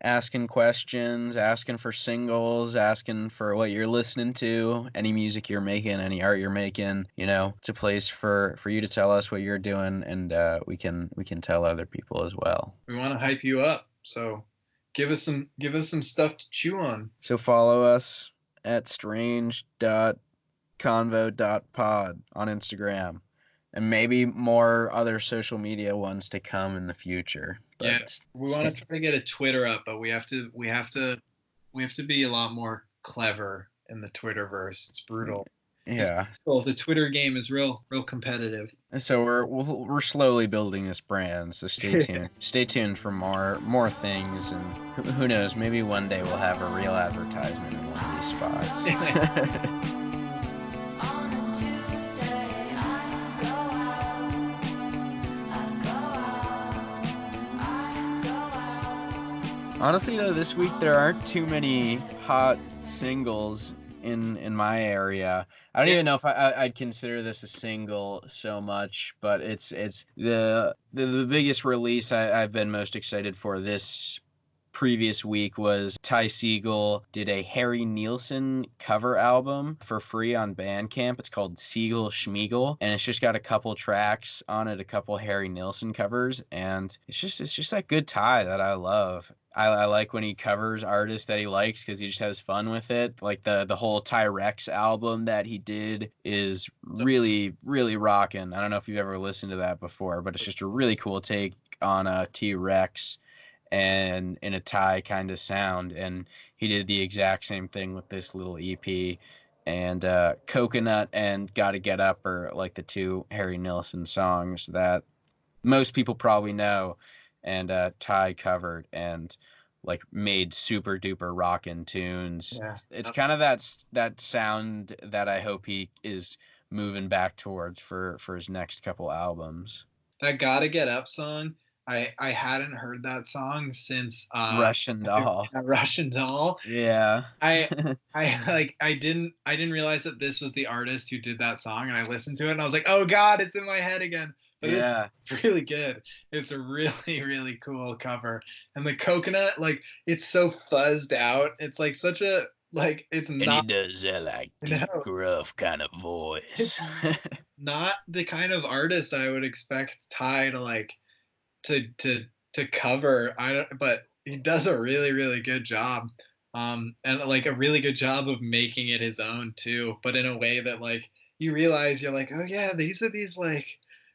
asking questions, asking for singles, asking for what you're listening to, any music you're making, any art you're making. You know, it's a place for you to tell us what you're doing, and we can tell other people as well. We want to hype you up, so give us some stuff to chew on. So follow us at strange.convo.pod on Instagram. And maybe more other social media ones to come in the future. But Yeah, we want to try to get a Twitter up, but we have to be a lot more clever in the Twitterverse. It's brutal. Yeah. The Twitter game is real competitive. So we're slowly building this brand. So stay tuned. Stay tuned for more things, and who knows? Maybe one day we'll have a real advertisement in one of these spots. Honestly, though, this week there aren't too many hot singles in my area. I don't even know if I'd consider this a single so much, but it's the biggest release I've been most excited for this previous week was Ty Segall did a Harry Nilsson cover album for free on Bandcamp. It's called Segall Schmeagol, and it's just got a couple tracks on it, a couple Harry Nilsson covers, and it's just that good Ty that I love. I like when he covers artists that he likes because he just has fun with it. Like the whole T-Rex album that he did is really, really rocking. I don't know if you've ever listened to that before, but it's just a really cool take on a T-Rex and in a Ty kind of sound. And he did the exact same thing with this little EP. And Coconut and Gotta Get Up are like the two Harry Nilsson songs that most people probably know, and Ty covered and like made super duper rockin' tunes. Yeah. It's kind of that sound that I hope he is moving back towards for his next couple albums. That Gotta Get Up song, I hadn't heard that song since Russian Doll. Russian Doll. Yeah. I didn't realize that this was the artist who did that song, and I listened to it and I was like, oh God, it's in my head again. But yeah, it's really good. It's a really, really cool cover. And the Coconut, like, it's so fuzzed out. It's like such a, like, it's and not. And he does that, like, deep, gruff kind of voice. Not the kind of artist I would expect Ty to, like, to cover. But he does a really, really good job. And, like, a really good job of making it his own, too. But in a way that, like, you realize you're like, oh, yeah, these are these, like,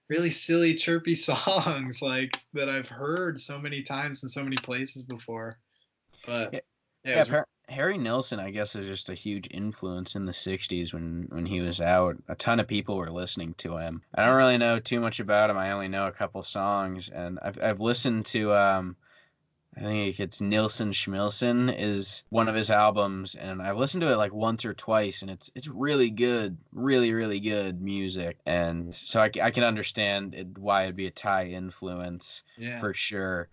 really silly, chirpy songs like that I've heard so many times in so many places before. But Harry Nilsson, I guess, is just a huge influence in the '60s when he was out. A ton of people were listening to him. I don't really know too much about him. I only know a couple songs, and I've listened to I think it's Nilsson Schmilsson is one of his albums, and I've listened to it like once or twice, and it's really good, really, really good music. And so I can understand why it'd be a Ty influence for sure.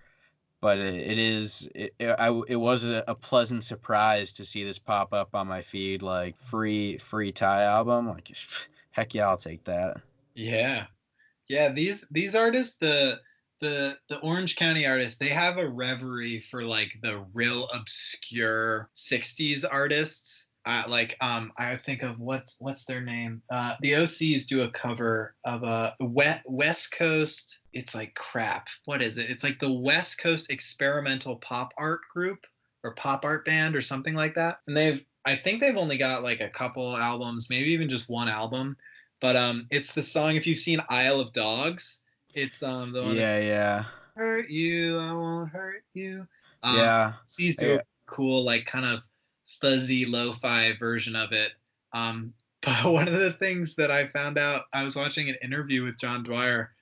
But it was a pleasant surprise to see this pop up on my feed, like free Ty album. Like, heck yeah, I'll take that. Yeah. These artists, the Orange County artists, they have a reverie for like the real obscure 60s artists. I think of what's their name? The OCs do a cover of a West Coast. It's like crap. What is it? It's like the West Coast experimental pop art group or pop art band or something like that. And I think they've only got like a couple albums, maybe even just one album. But it's the song, if you've seen Isle of Dogs. It's the one that hurt you, I won't hurt you. Sees do a cool, like, kind of fuzzy lo-fi version of it. But one of the things that I found out, I was watching an interview with John Dwyer.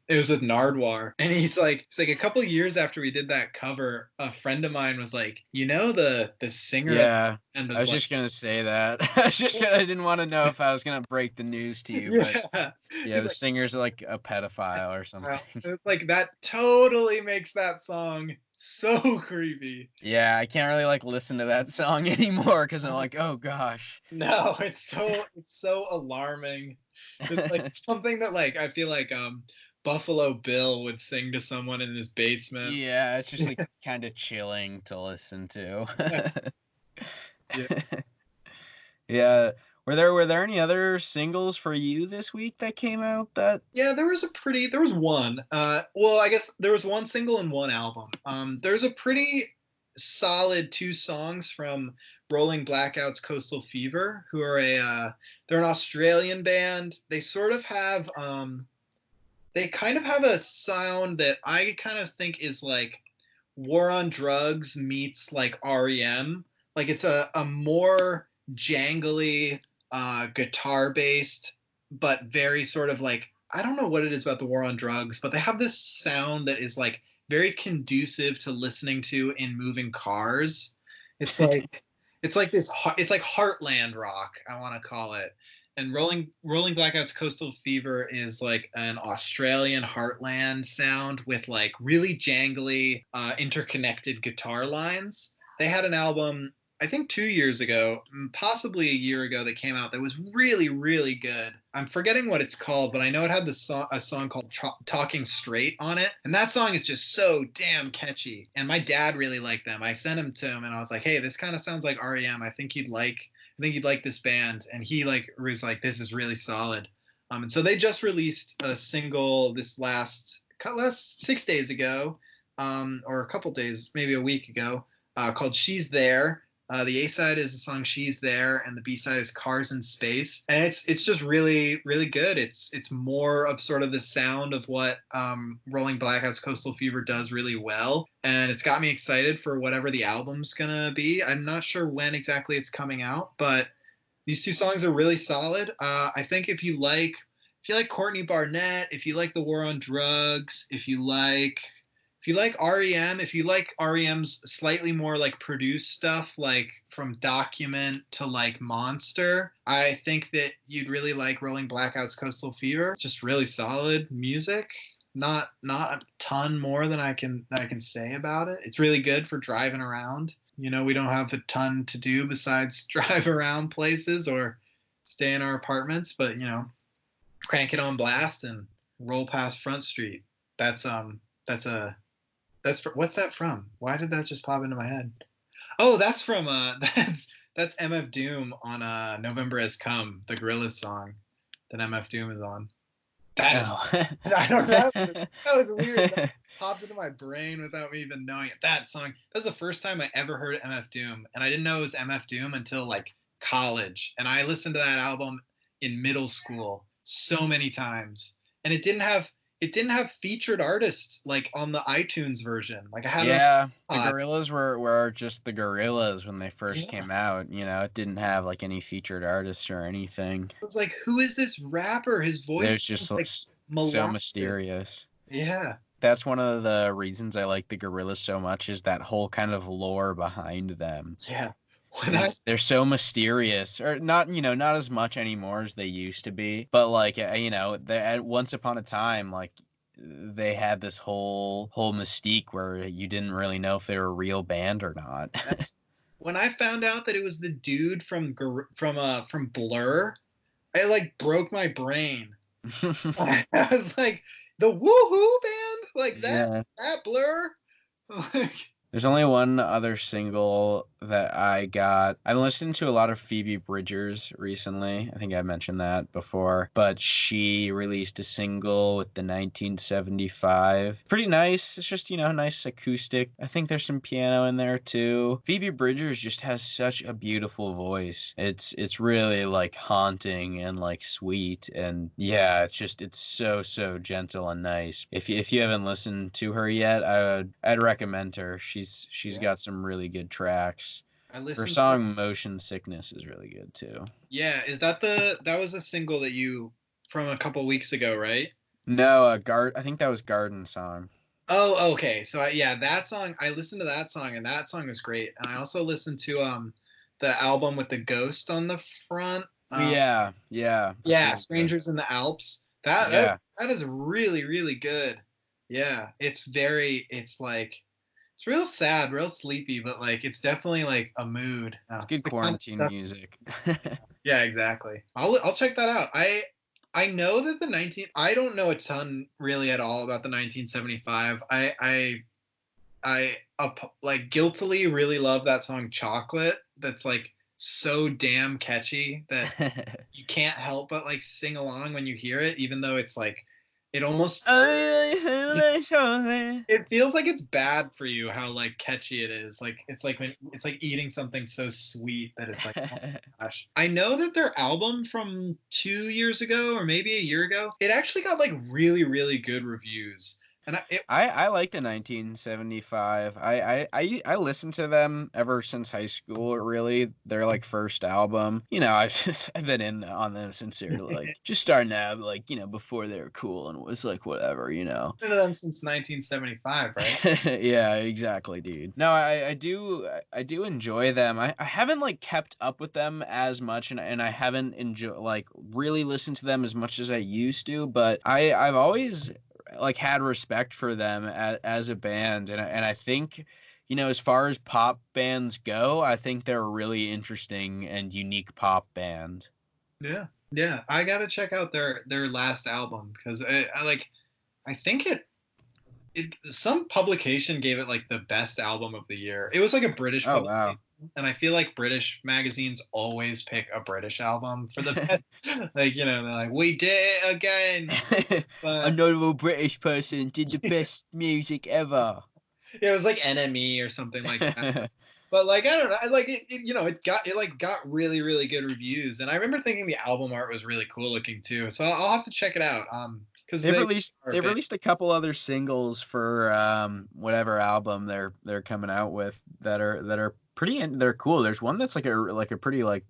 It was with Nardwar, and he's like a couple years after we did that cover, a friend of mine was like, you know, the singer. Yeah, I was just gonna say that. I didn't want to know if I was gonna break the news to you, but yeah, the singer's like a pedophile or something. It's like that totally makes that song so creepy. Yeah, I can't really like listen to that song anymore because I'm like, oh gosh. No, it's so alarming. It's like something that, like, I feel like Buffalo Bill would sing to someone in his basement. Yeah, it's just like kind of chilling to listen to. Yeah. Were there any other singles for you this week that came out that? Yeah, there was one. Well, I guess there was one single and one album. There's a pretty solid 2 songs from Rolling Blackout's Coastal Fever, who are they're an Australian band. They sort of have they kind of have a sound that I kind of think is like War on Drugs meets like REM. Like it's a more jangly guitar based, but very sort of like, I don't know what it is about the War on Drugs, but they have this sound that is like very conducive to listening to in moving cars. It's like it's like heartland rock, I want to call it. And Rolling Blackout's Coastal Fever is like an Australian heartland sound with like really jangly, interconnected guitar lines. They had an album, I think 2 years ago, possibly a year ago, that came out that was really, really good. I'm forgetting what it's called, but I know it had a song called Talking Straight on it. And that song is just so damn catchy. And my dad really liked them. I sent him to him and I was like, hey, this kind of sounds like REM. I think you'd like this band. And he like was like, this is really solid. And so they just released a single this last 6 days ago, or a couple days, maybe a week ago, called She's There. The A side is the song She's There, and the B side is Cars in Space. And it's just really, really good. It's more of sort of the sound of what Rolling Blackout's Coastal Fever does really well. And it's got me excited for whatever the album's gonna be. I'm not sure when exactly it's coming out, but these 2 songs are really solid. I think if you like Courtney Barnett, if you like the War on Drugs, if you like REM, if you like REM's slightly more like produced stuff, like from Document to like Monster, I think that you'd really like Rolling Blackout's Coastal Fever. Just really solid music. Not a ton more than I can say about it. It's really good for driving around. You know, we don't have a ton to do besides drive around places or stay in our apartments, but you know, crank it on blast and roll past Front Street. What's that from? Why did that just pop into my head? Oh, that's from that's MF Doom on November Has Come, the Gorillaz song that MF Doom is on. That is, I don't know. That was weird. That popped into my brain without me even knowing it. That song, that was the first time I ever heard MF Doom, and I didn't know it was MF Doom until like college. And I listened to that album in middle school so many times, and it didn't have featured artists like on the iTunes version. Like I had the Gorillaz were just the Gorillaz when they first came out. You know, it didn't have like any featured artists or anything. I was like, who is this rapper? His voice is just like so mysterious. Yeah. That's one of the reasons I like the Gorillaz so much, is that whole kind of lore behind them. Yeah. They're so mysterious, or not, you know, not as much anymore as they used to be, but like, you know, once upon a time, like they had this whole mystique where you didn't really know if they were a real band or not. When I found out that it was the dude from Blur, it like broke my brain. I was like, the Woohoo band, like that Blur. There's only one other single that I got. I listened to a lot of Phoebe Bridgers recently. I think I mentioned that before. But she released a single with the 1975. Pretty nice. It's just, you know, nice acoustic. I think there's some piano in there too. Phoebe Bridgers just has such a beautiful voice. It's really like haunting and like sweet. And yeah, it's so gentle and nice. If you haven't listened to her yet, I'd recommend her. She's got some really good tracks. Her song Motion Sickness is really good too. Yeah, is that was a single that you from a couple weeks ago, right? No, I think that was Garden Song. Oh, okay. So that song, I listened to that song, and that song was great. And I also listened to the album with the ghost on the front. Yeah. Strangers in the Alps. That is really, really good. Yeah, it's real sad, real sleepy, but like it's definitely like a mood. It's good quarantine music. Yeah, exactly. I'll check that out. I know that I don't know a ton really at all about the 1975. I like guiltily really love that song Chocolate. That's like so damn catchy that you can't help but like sing along when you hear it, even though it's like it almost it feels like it's bad for you how like catchy it is. Like it's like eating something so sweet that it's like, oh my gosh. I know that their album from 2 years ago or maybe a year ago, it actually got like really, really good reviews. And I like the 1975. I listened to them ever since high school. Really, their like first album. You know, I've been in on them since they were like just starting out, like before they were cool and was like whatever, been to them since 1975, right? Yeah, exactly, dude. No, I do enjoy them. I haven't like kept up with them as much, and I haven't like really listened to them as much as I used to. But I've always like had respect for them as a band, and I think as far as pop bands go, I think they're a really interesting and unique pop band. Yeah, yeah. I gotta check out their last album because I like. I think some publication gave it like the best album of the year. It was like a British Oh publication, wow. and I feel like British magazines always pick a British album for the best. Like they're like, we did it again. A But notable British person did the best music ever. yeah, it was like NME or something like that. But like I don't know, I like it like got really, really good reviews, and I remember thinking the album art was really cool looking too. So I'll have to check it out. Because They've they released are a they've bit. released a couple other singles for whatever album they're coming out with that are they're cool. There's one that's like a pretty like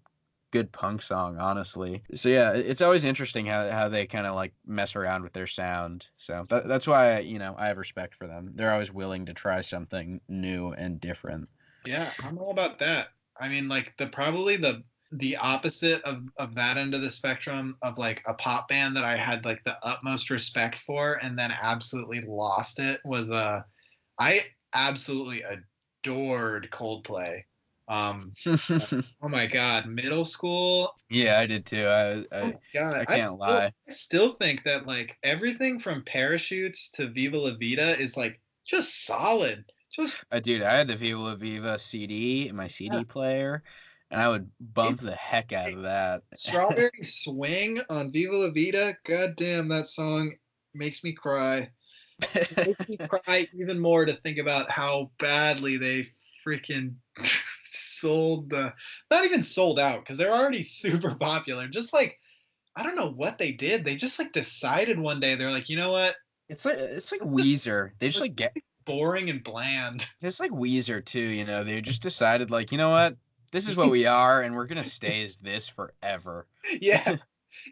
good punk song, honestly. So yeah, it's always interesting how they kind of like mess around with their sound. So that's why I have respect for them. They're always willing to try something new and different. Yeah, I'm all about that. I mean, like probably the opposite of that end of the spectrum of like a pop band that I had like the utmost respect for and then absolutely lost it was I absolutely adored Coldplay. Um oh my God, middle school. Yeah, I did too. Oh I my God, I can't lie. I still think that like everything from Parachutes to Viva La Vida is like just solid. Just Dude, I had the Viva La Viva CD in my yeah, CD player, and I would it bump the heck out of that. Strawberry Swing on Viva La Vida. God damn, that song makes me cry. It makes me cry even more to think about how badly they freaking sold not even sold out because they're already super popular. Just like, I don't know what they did. They just like decided one day, they're like, you know what? It's like Just Weezer. They just like get boring and bland. it's like Weezer too, they just decided like, you know what? This is what we are and we're gonna stay as this forever. Yeah.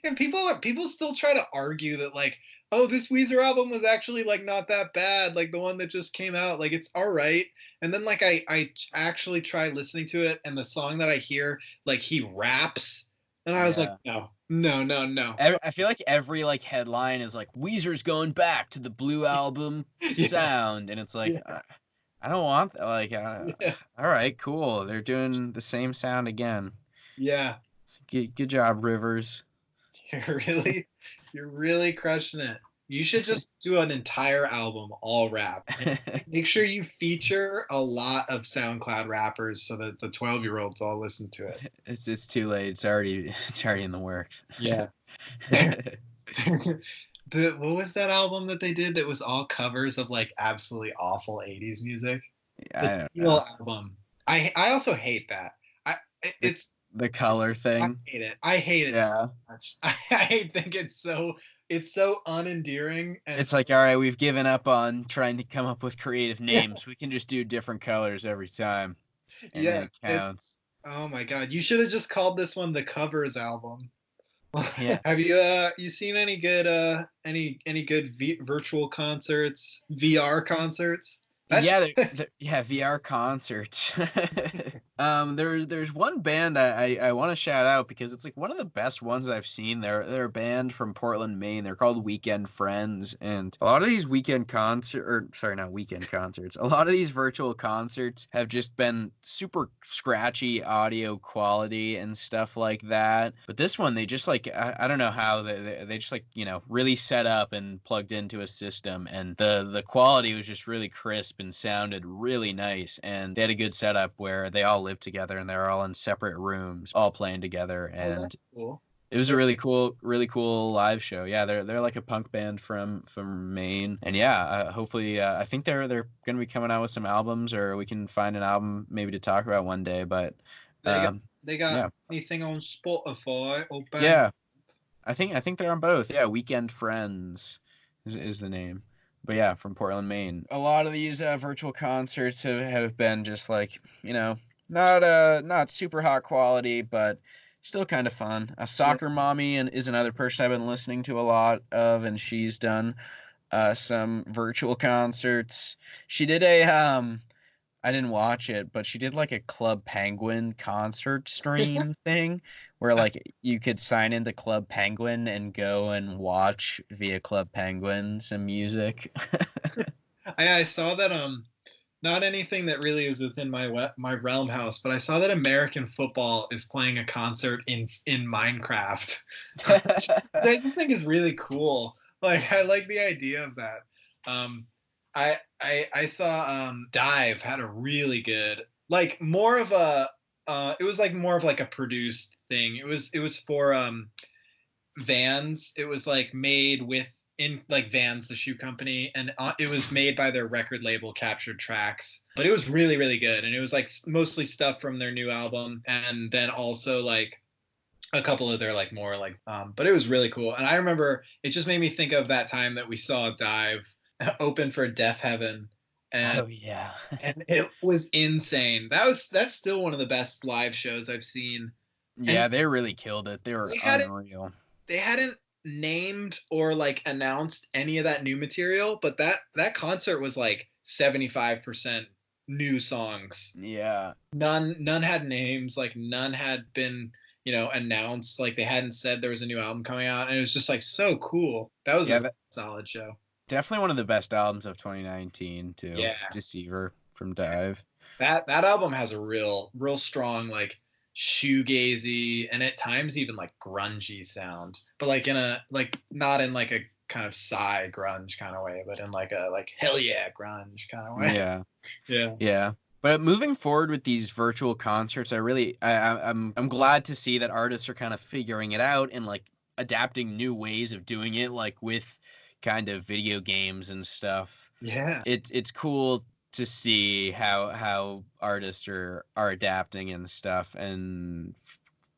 And people still try to argue that like, oh, this Weezer album was actually like not that bad, like the one that just came out, like it's all right. And then like I actually try listening to it, and the song that I hear, like he raps, and I was like, Yeah. no, no, no, no. I feel like every like headline is like Weezer's going back to the Blue Album Yeah, sound, and it's like yeah, I don't want that. Like, yeah, all right, cool. They're doing the same sound again. yeah. Good job, Rivers. You're really, you're really crushing it. You should just do an entire album all rap. And make sure you feature a lot of SoundCloud rappers so that the 12-year-olds all listen to it. It's too late. It's already in the works. Yeah. What was that album that they did that was all covers of like absolutely awful 80s music? The I don't Teal know. album. I also hate that. I The it's the color I thing. hate it. I hate it so Yeah. much. I think it's so unendearing and It's like, all right, we've given up on trying to come up with creative yeah, names. We can just do different colors every time, and yeah. it counts. Oh my God. You should have just called this one the covers album. Yeah. Have you seen any good any good virtual concerts, VR concerts? That's Yeah, yeah, VR concerts. There's one band I want to shout out because it's like one of the best ones I've seen. They're a band from Portland, Maine. They're called Weekend Friends, and a lot of these not weekend concerts. A lot of these virtual concerts have just been super scratchy audio quality and stuff like that. But this one, they just like I don't know how they just like really set up and plugged into a system, and the quality was just really crisp and sounded really nice, and they had a good setup where they all live together and they're all in separate rooms all playing together, oh, that's and cool. It was a really cool live show. Yeah, they're like a punk band from Maine, and yeah, hopefully, I think they're gonna be coming out with some albums, or we can find an album maybe to talk about one day. But They got um, they got yeah, anything on Spotify or Bang? yeah, I think they're on both. Yeah, Weekend Friends is the name. But yeah, from Portland, Maine. A lot of these virtual concerts have been just like, not super hot quality, but still kind of fun. A Yeah. Soccer Mommy and is another person I've been listening to a lot of, and she's done some virtual concerts. She did a I didn't watch it, but she did like a Club Penguin concert stream thing where like you could sign into Club Penguin and go and watch via Club Penguin some music. I saw that not anything that really is within my realm house, but I saw that American football is playing a concert in Minecraft. Which I just think is really cool. Like I like the idea of that. I saw Dive had a really good, like more of a it was like more of like a produced thing. It was for Vans. It was like made with in like Vans, the shoe company, and it was made by their record label, Captured Tracks. But it was really, really good, and it was like mostly stuff from their new album, and then also like a couple of their like more like. But it was really cool, and I remember it just made me think of that time that we saw Dive open for Deaf Heaven, and Oh yeah. and it was insane. That's still one of the best live shows I've seen, and Yeah, they really killed it. They were they hadn't unreal. they hadn't named or like announced any of that new material, but that concert was like 75% new songs. Yeah. None had names, like none had been, announced, like they hadn't said there was a new album coming out, and it was just like so cool. That was Yeah, a solid show. definitely one of the best albums of 2019 too. Yeah. Deceiver from Dive. That album has a real strong like shoegazy and at times even like grungy sound, but like in a like not in like a kind of sigh grunge kind of way, but in like a like hell yeah grunge kind of way. Yeah. Yeah. Yeah. But moving forward with these virtual concerts, I'm glad to see that artists are kind of figuring it out and like adapting new ways of doing it, like with kind of video games and stuff. Yeah. It's cool to see how artists are adapting and stuff, and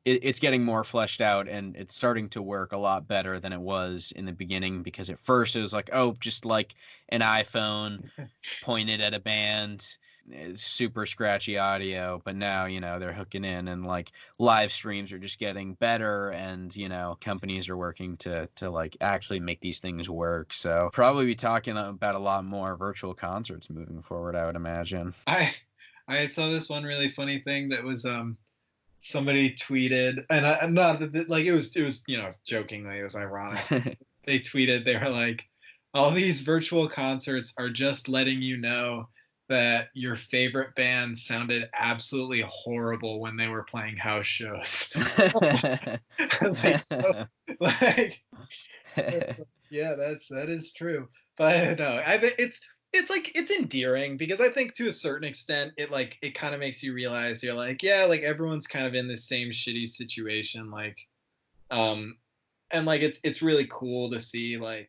it's getting more fleshed out, and it's starting to work a lot better than it was in the beginning, because at first it was like, oh, just like an iPhone pointed at a band, super scratchy audio. But now, they're hooking in, and like live streams are just getting better, and companies are working to like actually make these things work. So probably be talking about a lot more virtual concerts moving forward, I would imagine. I saw this one really funny thing that was somebody tweeted, and I'm not like it was jokingly, it was ironic. They tweeted, they were like, all these virtual concerts are just letting you know that your favorite band sounded absolutely horrible when they were playing house shows. I was like, oh, like, yeah, that is true. But no, I think it's like it's endearing because I think to a certain extent it kind of makes you realize you're like, yeah, like everyone's kind of in the same shitty situation, like and like it's really cool to see like